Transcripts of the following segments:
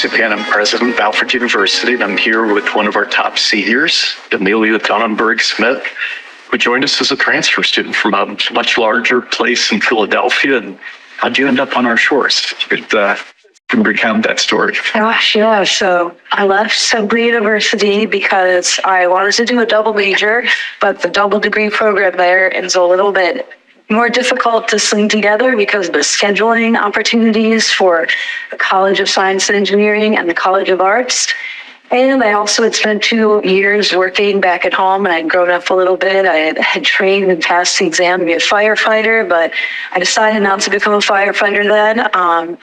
Zupan. I'm president of Alfred University, and I'm here with one of our top seniors, Emilia Donenberg Smith, who joined us as a transfer student from a much larger place in Philadelphia. And how'd you end up on our shores? If you could recount that story. Gosh, yeah. So I left Sudbury University because I wanted to do a double major, but the double degree program there is a little bit more difficult to sling together because of the scheduling opportunities for the College of Science and Engineering and the College of Arts. And I also had spent 2 years working back at home, and I'd grown up a little bit. I had trained and passed the exam to be a firefighter, but I decided not to become a firefighter then.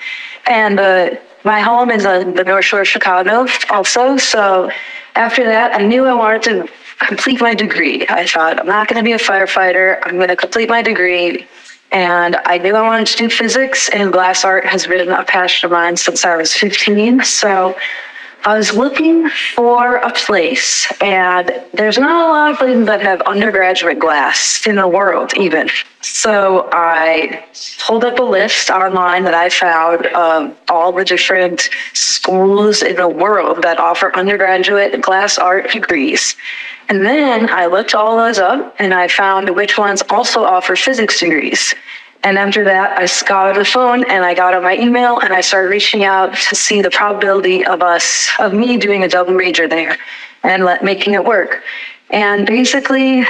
My home is on the North Shore of Chicago also. So after that, I knew I wanted to complete my degree. I thought, I'm not going to be a firefighter. I'm going to complete my degree. And I knew I wanted to do physics, and glass art has been a passion of mine since I was 15. So I was looking for a place, and there's not a lot of places that have undergraduate glass in the world even. So I pulled up a list online that I found of all the different schools in the world that offer undergraduate glass art degrees. And then I looked all those up, and I found which ones also offer physics degrees. And after that, I got on the phone and I got on my email and I started reaching out to see the probability of me doing a double major there and making it work. And basically,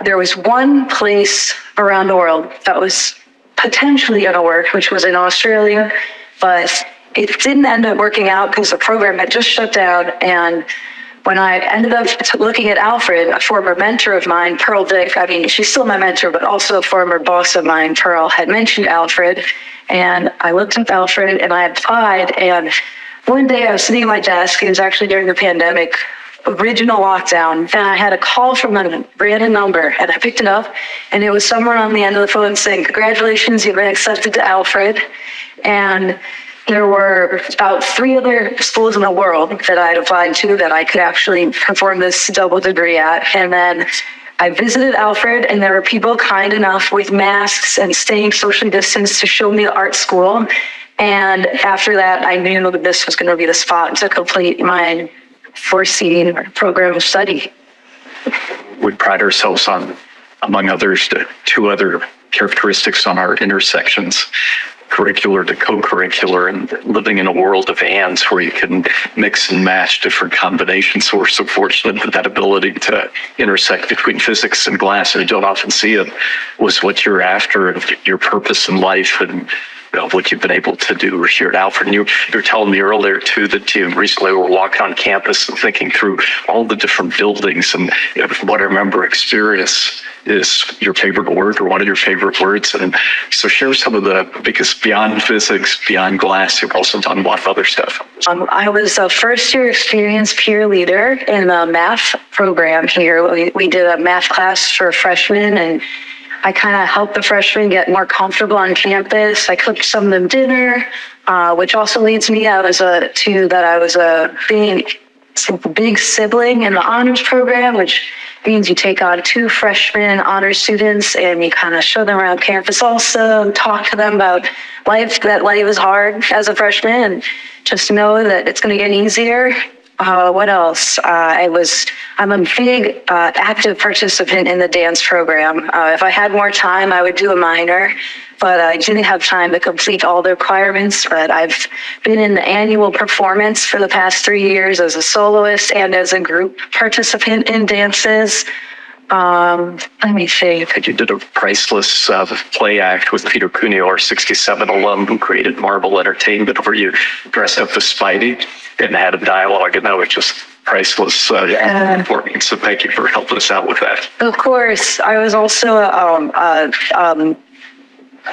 there was one place around the world that was potentially going to work, which was in Australia, but it didn't end up working out because the program had just shut down. And when I ended up looking at Alfred, a former mentor of mine, Pearl Dick, she's still my mentor, but also a former boss of mine, Pearl, had mentioned Alfred. And I looked up Alfred and I applied. And one day I was sitting at my desk. It was actually during the pandemic, original lockdown. And I had a call from a random number, and I picked it up. And it was someone on the end of the phone saying, "Congratulations, you've been accepted to Alfred." And there were about 3 other schools in the world that I had applied to that I could actually perform this double degree at. And then I visited Alfred, and there were people kind enough with masks and staying socially distanced to show me the art school. And after that, I knew that this was going to be the spot to complete my foreseen program of study. We pride ourselves on, among others, 2 other characteristics on our intersections: curricular to co-curricular, and living in a world of ands where you can mix and match different combinations. So we're so fortunate with that ability to intersect between physics and glass, and you don't often see it. Was what you're after, and your purpose in life, and what you've been able to do here at Alfred. And you were telling me earlier too that you recently were walking on campus and thinking through all the different buildings, and what I remember experience is your favorite word, or one of your favorite words. And so share some of because beyond physics, beyond glass, you've also done a lot of other stuff. I was a first-year experienced peer leader in the math program here. We did a math class for freshmen, and I kind of helped the freshmen get more comfortable on campus. I cooked some of them dinner, which also leads me I was a big sibling in the honors program, which means you take on 2 freshman honors students and you kind of show them around campus also, talk to them about life, that life is hard as a freshman, and just know that it's going to get easier. What else? I'm a big active participant in the dance program. If I had more time, I would do a minor, but I didn't have time to complete all the requirements. But I've been in the annual performance for the past 3 years as a soloist and as a group participant in dances. Let me think. You did a priceless play act with Peter Cuneo, our 67 alum, who created Marvel Entertainment, where you dressed up as Spidey and had a dialogue, and that was just priceless for me. So thank you for helping us out with that. Of course. I was also a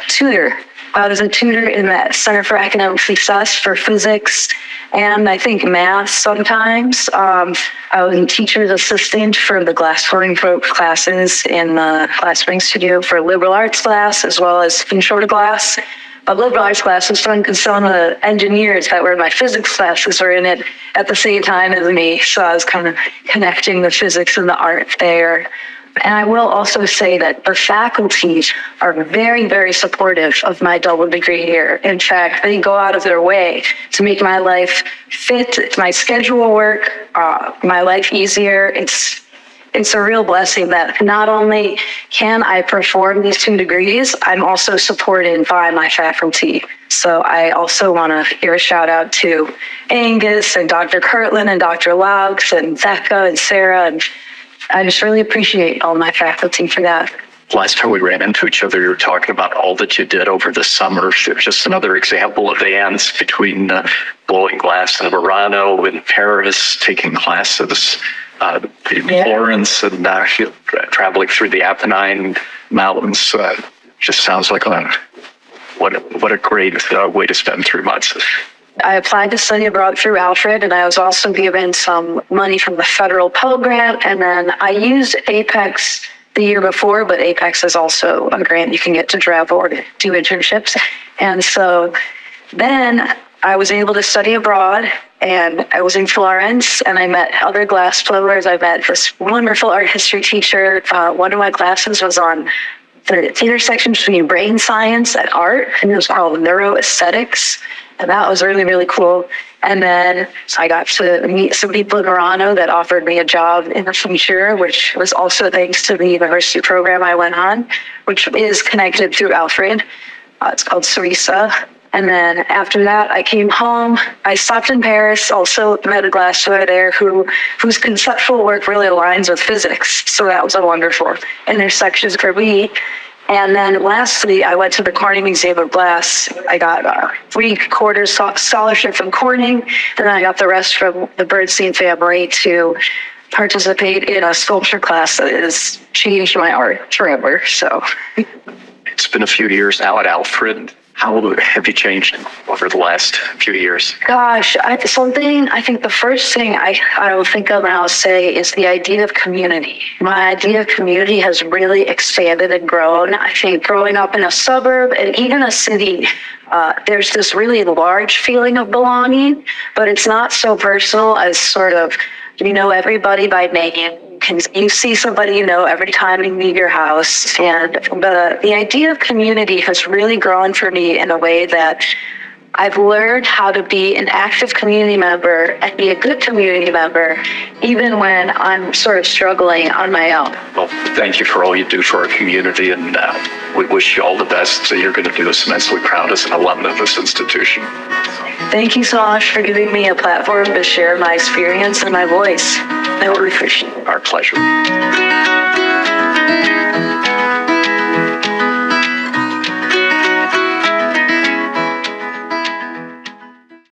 tutor. I was a tutor in the Center for Academic Success for physics and I think math sometimes. I was a teacher's assistant for the glass forming classes in the glassmaking studio for liberal arts class, as well as intro to glass. But liberal arts class was fun because some of the engineers that were in my physics classes were in it at the same time as me. So I was kind of connecting the physics and the art there. And I will also say that the faculty are very, very supportive of my double degree here. In fact, they go out of their way to make my life fit, my schedule work, my life easier. It's a real blessing that not only can I perform these 2 degrees, I'm also supported by my faculty. So I also want to give a shout out to Angus and Dr. Kirtland and Dr. Laux and Becca and Sarah. And I just really appreciate all my faculty for that. Last time we ran into each other, you were talking about all that you did over the summer. Just another example of Anne's between blowing glass in Murano in Paris, taking classes in Florence, and traveling through the Apennine Mountains. Just sounds like what a great way to spend 3 months. I applied to study abroad through Alfred, and I was also given some money from the federal Pell Grant, and then I used Apex the year before, but Apex is also a grant you can get to travel or do internships. And so then I was able to study abroad, and I was in Florence, and I met other glass blowers. I met this wonderful art history teacher. One of my classes was on the intersection between brain science and art, and it was called neuroaesthetics. And that was really, really cool. And then I got to meet some people in Murano that offered me a job in the future, which was also thanks to the university program I went on, which is connected through Alfred. It's called Sarisa. And then after that, I came home. I stopped in Paris, also met a glassblower there whose conceptual work really aligns with physics. So that was a wonderful intersection for me. And then lastly, I went to the Corning Museum of Glass. I got a 3/4 scholarship from Corning, and then I got the rest from the Bernstein family to participate in a sculpture class that has changed my art forever. So It's been a few years now at Alfred. How have you changed over the last few years? gosh, I think the first thing I will think of and I'll say is the idea of community. My idea of community has really expanded and grown. I think growing up in a suburb and even a city, there's this really large feeling of belonging, but it's not so personal as sort of, you know, everybody by name. You see somebody you know every time you leave your house. And the idea of community has really grown for me in a way that I've learned how to be an active community member and be a good community member, even when I'm sort of struggling on my own. Well, thank you for all you do for our community, and we wish you all the best. So you're going to do us immensely proud as an alum of this institution. Thank you so much for giving me a platform to share my experience and my voice. I really appreciate it. Our pleasure.